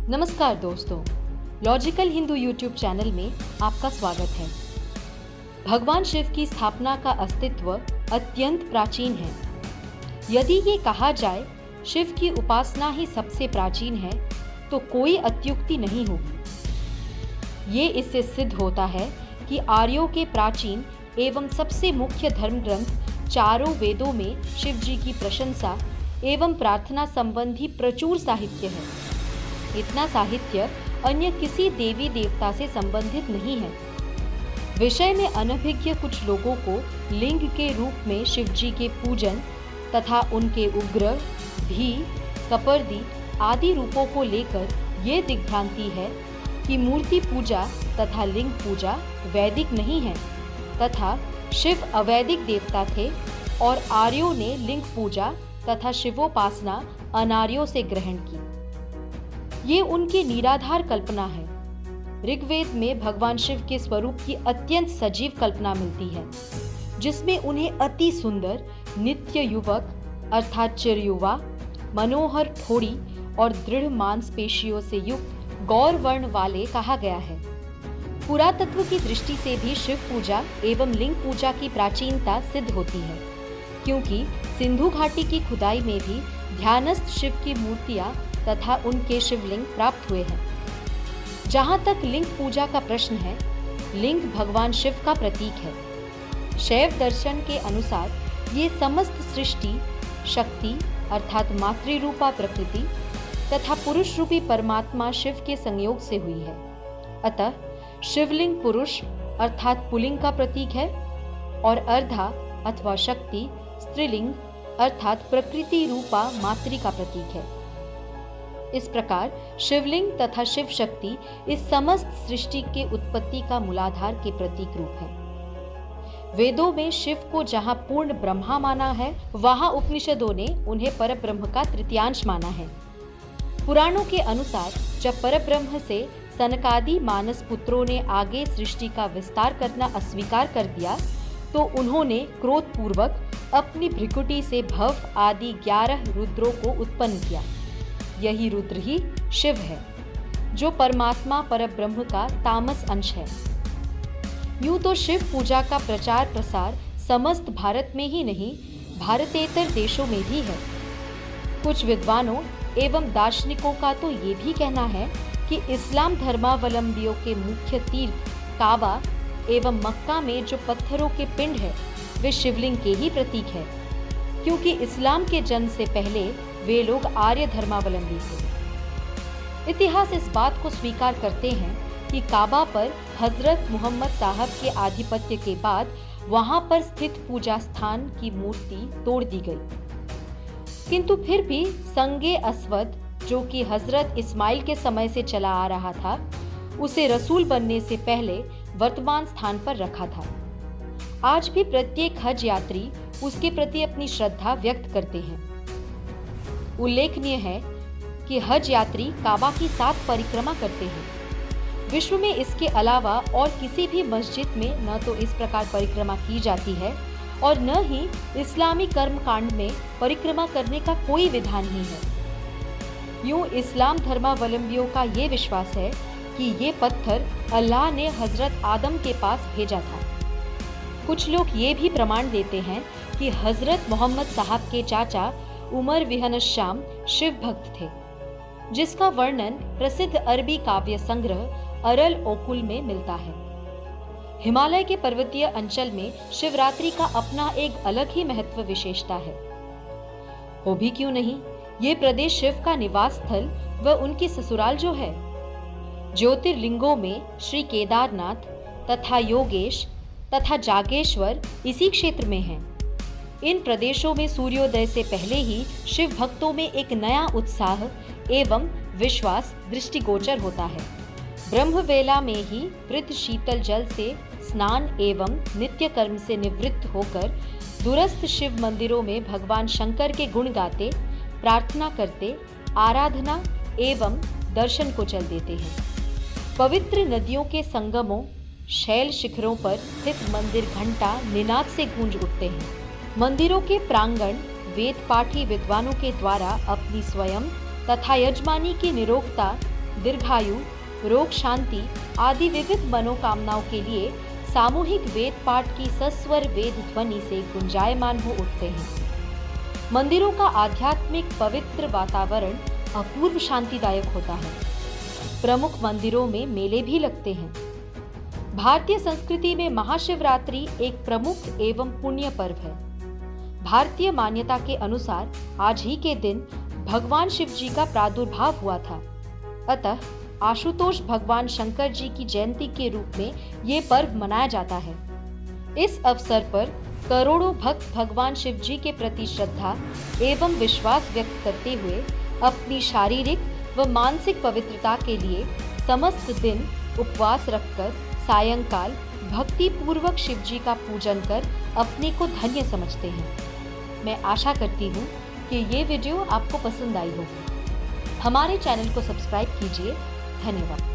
नमस्कार दोस्तों, logical Hindu YouTube channel में आपका स्वागत है। भगवान शिव की स्थापना का अस्तित्व अत्यंत प्राचीन है। यदि ये कहा जाए शिव की उपासना ही सबसे प्राचीन है तो कोई अत्युक्ति नहीं होगी। ये इससे सिद्ध होता है कि आर्यों के प्राचीन एवं सबसे मुख्य धर्म ग्रंथ चारों वेदों में शिव जी की प्रशंसा एवं प्रार्थना संबंधी प्रचुर साहित्य है। इतना साहित्य अन्य किसी देवी देवता से संबंधित नहीं है। विषय में अनभिज्ञ कुछ लोगों को लिंग के रूप में शिव जी के पूजन तथा उनके उग्र, भी, कपर्दी आदि रूपों को लेकर ये दिग्भ्रांति है कि मूर्ति पूजा तथा लिंग पूजा वैदिक नहीं है तथा शिव अवैदिक देवता थे और आर्यों ने लिंग पूजा तथा शिवोपासना अनार्यों से ग्रहण की। ये उनकी निराधार कल्पना है। ऋग्वेद में भगवान शिव के स्वरूप की अत्यंत सजीव कल्पना मिलती है, जिसमें उन्हें अति सुंदर, नित्य युवक अर्थात चिरयुवा, मनोहर ठोड़ी और दृढ़ मांसपेशियों से युक्त गौर वर्ण वाले कहा गया है। पुरातत्व की दृष्टि से भी शिव पूजा एवं लिंग पूजा की प्राचीनता सिद्ध होती है, क्योंकि सिंधु घाटी की खुदाई में भी ध्यानस्थ शिव की मूर्तियां तथा उनके शिवलिंग प्राप्त हुए हैं। जहां तक लिंग पूजा का प्रश्न है, लिंग भगवान शिव का प्रतीक है। शैव दर्शन के अनुसार ये समस्त सृष्टि शक्ति अर्थात मातृरूपा प्रकृति तथा पुरुष रूपी परमात्मा शिव के संयोग से हुई है। अतः शिवलिंग पुरुष अर्थात पुल्लिंग का प्रतीक है और अर्धा अथवा शक्ति स्त्रीलिंग अर्थात प्रकृति रूपा मातृ का प्रतीक है। इस प्रकार शिवलिंग तथा शिव शक्ति इस समस्त सृष्टि के उत्पत्ति का मूलाधार के प्रतीक रूप है। वेदों में शिव को जहां पूर्ण ब्रह्मा माना है, वहां उपनिषदों ने उन्हें परब्रह्म का तृतीयांश माना है। पुराणों के अनुसार जब परब्रह्म से सनकादि मानस पुत्रों ने आगे सृष्टि का विस्तार करना अस्वीकार कर दिया, तो उन्होंने क्रोधपूर्वक अपनी भ्रिकुटी से भव आदि 11 रुद्रों को उत्पन्न किया। यही रुद्र ही शिव है, जो परमात्मा परब्रह्म का तामस अंश है। यूं तो शिव पूजा का प्रचार प्रसार समस्त भारत में ही नहीं, भारतेतर देशों में भी है। कुछ विद्वानों एवं दार्शनिकों का तो ये भी कहना है कि इस्लाम धर्मावलंबियों के मुख्य तीर्थ काबा एवं मक्का में जो पत्थरों के पिंड है, वे शिवलिंग के ही प्रतीक है, क्योंकि इस्लाम के जन्म से पहले वे लोग आर्य धर्मावलंबी थे। इतिहास इस बात को स्वीकार करते हैं कि काबा पर हजरत मोहम्मद साहब के आधिपत्य के बाद वहां पर स्थित पूजा स्थान की मूर्ति तोड़ दी गई। किंतु फिर भी संगे अस्वद, जो कि हजरत इस्माइल के समय से चला आ रहा था, उसे रसूल बनने से पहले वर्तमान स्थान पर रखा था। आज भी प्रत्येक हज यात्री उसके प्रति अपनी श्रद्धा व्यक्त करते हैं। उल्लेखनीय है कि हज यात्री काबा की 7 परिक्रमा करते हैं। विश्व में इसके अलावा और किसी भी मस्जिद में न तो इस प्रकार परिक्रमा की जाती है और न ही इस्लामी कर्मकांड में परिक्रमा करने का कोई विधान ही है। यूं इस्लाम धर्मावलंबियों का ये विश्वास है कि ये पत्थर अल्लाह ने हजरत आदम के पास भेजा था। कुछ लोग ये भी प्रमाण देते हैं कि हजरत मोहम्मद साहब के चाचा उमर विहन शाम शिव भक्त थे, जिसका वर्णन प्रसिद्ध अरबी काव्य संग्रह अरल ओकुल में मिलता है। हिमालय के पर्वतीय अंचल में शिवरात्रि का अपना एक अलग ही महत्व विशेषता है। हो भी क्यों नहीं, ये प्रदेश शिव का निवास स्थल व उनकी ससुराल जो है। ज्योतिर्लिंगों में श्री केदारनाथ तथा योगेश तथा जागेश्वर इसी क्षेत्र में हैं। इन प्रदेशों में सूर्योदय से पहले ही शिव भक्तों में एक नया उत्साह एवं विश्वास दृष्टिगोचर होता है। ब्रह्मवेला में ही वृद्ध शीतल जल से स्नान एवं नित्य कर्म से निवृत्त होकर दूरस्थ शिव मंदिरों में भगवान शंकर के गुण गाते, प्रार्थना करते, आराधना एवं दर्शन को चल देते हैं। पवित्र नदियों के संगमों, शैल शिखरों पर स्थित मंदिर घंटा निनाद से गूंज उठते हैं। मंदिरों के प्रांगण वेद पाठी विद्वानों के द्वारा अपनी स्वयं तथा यजमानी की निरोगता दीर्घायु, रोग शांति आदि विविध मनोकामनाओं के लिए सामूहिक वेद पाठ की सस्वर वेद ध्वनि से गुंजायमान हो उठते हैं। मंदिरों का आध्यात्मिक पवित्र वातावरण अपूर्व शांतिदायक होता है। प्रमुख मंदिरों में मेले भी लगते हैं। भारतीय संस्कृति में महाशिवरात्रि एक प्रमुख एवं पुण्य पर्व है। भारतीय मान्यता के अनुसार आज ही के दिन भगवान शिव जी का प्रादुर्भाव हुआ था। अतः आशुतोष भगवान शंकर जी की जयंती के रूप में ये पर्व मनाया जाता है। इस अवसर पर करोड़ों भक्त भगवान शिव जी के प्रति श्रद्धा एवं विश्वास व्यक्त करते हुए अपनी शारीरिक व मानसिक पवित्रता के लिए समस्त दिन उपवास रखकर सायंकाल भक्ति पूर्वक शिव जी का पूजन कर अपने को धन्य समझते हैं। मैं आशा करती हूँ कि ये वीडियो आपको पसंद आई होगी। हमारे चैनल को सब्सक्राइब कीजिए। धन्यवाद।